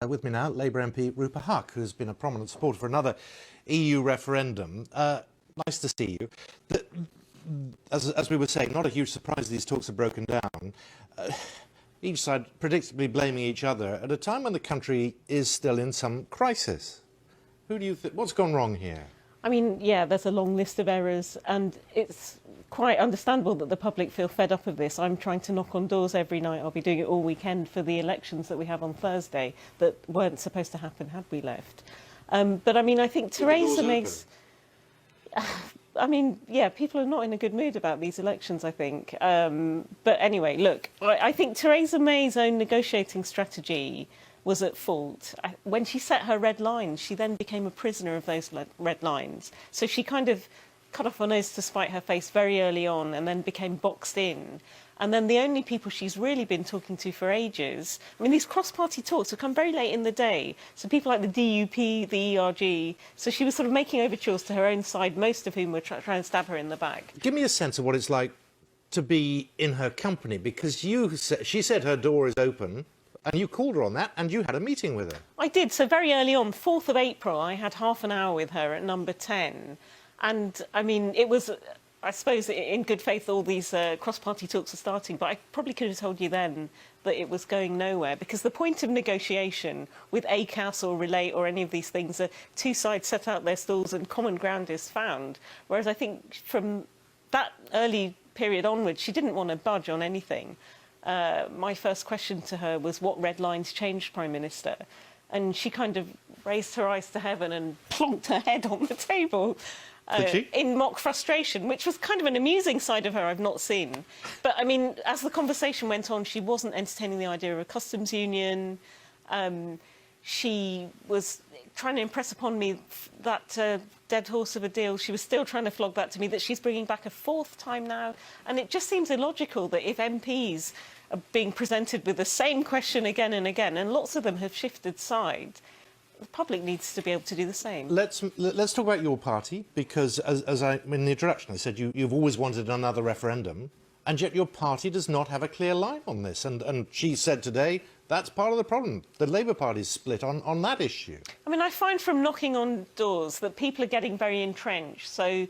With me now, Labour MP Rupa Huck, who's been a prominent supporter for another EU referendum. Nice to see you. As we were saying, not a huge surprise these talks have broken down. Each side predictably blaming each other at a time when the country is still in some crisis. Who do you think? What's gone wrong here? I mean, yeah, there's a long list of errors, and it's quite understandable that the public feel fed up of this. I'm trying to knock on doors every night. I'll be doing it all weekend for the elections that we have on Thursday that weren't supposed to happen had we left. But I mean, I think Theresa May's... I mean, yeah, people are not in a good mood about these elections, I think. But anyway, look, I think Theresa May's own negotiating strategy was at fault. When she set her red lines, she then became a prisoner of those red lines. So she kind of cut off her nose to spite her face very early on and then became boxed in. And then the only people she's really been talking to for ages, I mean, these cross-party talks have come very late in the day. So people like the DUP, the ERG, so she was sort of making overtures to her own side, most of whom were trying to stab her in the back. Give me a sense of what it's like to be in her company, because she said her door is open, and you called her on that, and you had a meeting with her. I did. So very early on, 4th of April, I had half an hour with her at number 10. And, I mean, it was, I suppose, in good faith, all these cross-party talks are starting, but I probably could have told you then that it was going nowhere, because the point of negotiation with ACAS or Relate or any of these things are two sides set out their stalls and common ground is found. Whereas I think from that early period onwards, she didn't want to budge on anything. My first question to her was, what red lines changed, Prime Minister? And she kind of raised her eyes to heaven and plonked her head on the table in mock frustration, which was kind of an amusing side of her I've not seen. But, I mean, as the conversation went on, she wasn't entertaining the idea of a customs union. She was trying to impress upon me that dead horse of a deal. She was still trying to flog that to me, that she's bringing back a 4th time now. And it just seems illogical that if MPs are being presented with the same question again and again, and lots of them have shifted side, the public needs to be able to do the same. Let's talk about your party, because as I in the introduction I said you've always wanted another referendum, and yet your party does not have a clear line on this. And she said today that's part of the problem. The Labour Party's split on that issue. I mean, I find from knocking on doors that people are getting very entrenched. So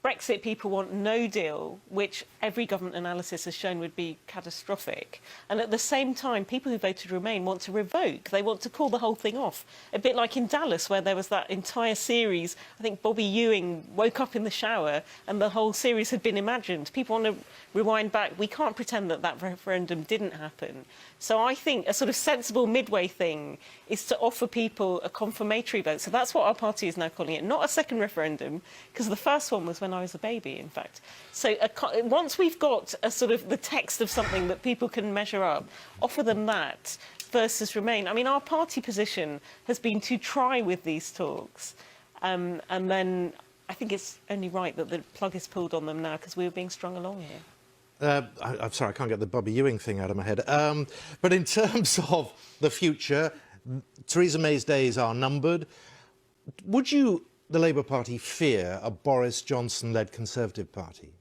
Brexit people want no deal, which every government analysis has shown would be catastrophic. And at the same time, people who voted Remain want to revoke. They want to call the whole thing off. A bit like in Dallas, where there was that entire series. I think Bobby Ewing woke up in the shower and the whole series had been imagined. People want to rewind back. We can't pretend that that referendum didn't happen. So I think a sort of sensible midway thing is to offer people a confirmatory vote. So that's what our party is now calling it, not a second referendum, because the first one was when I was a baby, in fact. So once we've got a sort of the text of something that people can measure up, offer them that versus Remain. I mean, our party position has been to try with these talks, and then I think it's only right that the plug is pulled on them now, because we were being strung along here. I'm sorry, I can't get the Bobby Ewing thing out of my head. But in terms of the future, Theresa May's days are numbered. Would you, the Labour Party, fear a Boris Johnson-led Conservative Party?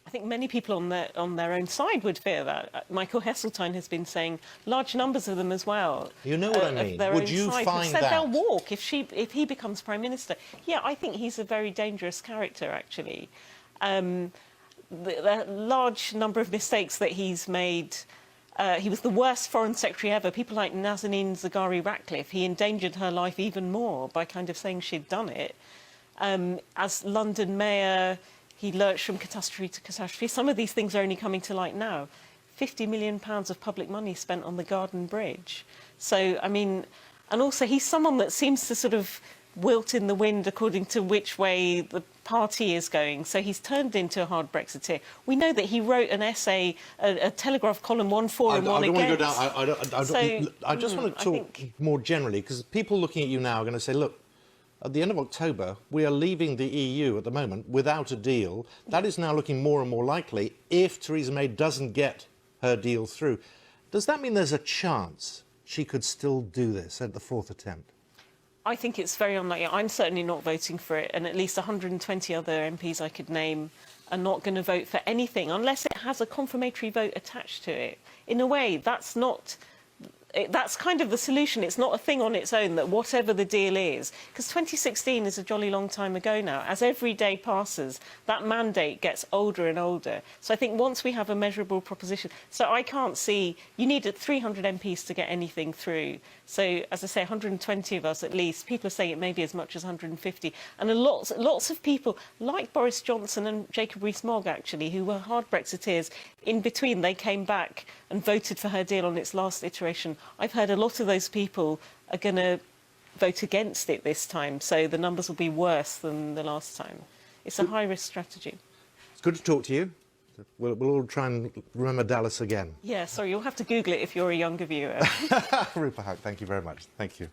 I think many people on their own side would fear that. Michael Heseltine has been saying large numbers of them as well. You know what I mean? Would you find said that they'll walk if he becomes Prime Minister? Yeah, I think he's a very dangerous character, actually. The large number of mistakes that he's made. He was the worst Foreign Secretary ever. People like Nazanin Zaghari-Ratcliffe, he endangered her life even more by kind of saying she'd done it. As London Mayor, he lurched from catastrophe to catastrophe. Some of these things are only coming to light now. £50 million of public money spent on the Garden Bridge. So, I mean, and also he's someone that seems to sort of wilt in the wind according to which way the party is going. So he's turned into a hard Brexiteer. We know that he wrote an essay, a Telegraph column, one for and one against. I just want to talk more generally, because people looking at you now are going to say, look, at the end of October, we are leaving the EU at the moment without a deal. That is now looking more and more likely if Theresa May doesn't get her deal through. Does that mean there's a chance she could still do this at the 4th attempt? I think it's very unlikely. I'm certainly not voting for it, and at least 120 other MPs I could name are not going to vote for anything unless it has a confirmatory vote attached to it. In a way, that's not that's kind of the solution. It's not a thing on its own that whatever the deal is, because 2016 is a jolly long time ago now. As every day passes, that mandate gets older and older. So I think once we have a measurable proposition, so I can't see, you need 300 MPs to get anything through. So as I say, 120 of us at least. People are saying it may be as much as 150. And lots of people, like Boris Johnson and Jacob Rees-Mogg actually, who were hard Brexiteers, in between they came back and voted for her deal on its last iteration. I've heard a lot of those people are going to vote against it this time, so the numbers will be worse than the last time. It's a high-risk strategy. It's good to talk to you. We'll all try and remember Dallas again. Yeah, sorry, you'll have to Google it if you're a younger viewer. Rupa Haq, thank you very much. Thank you.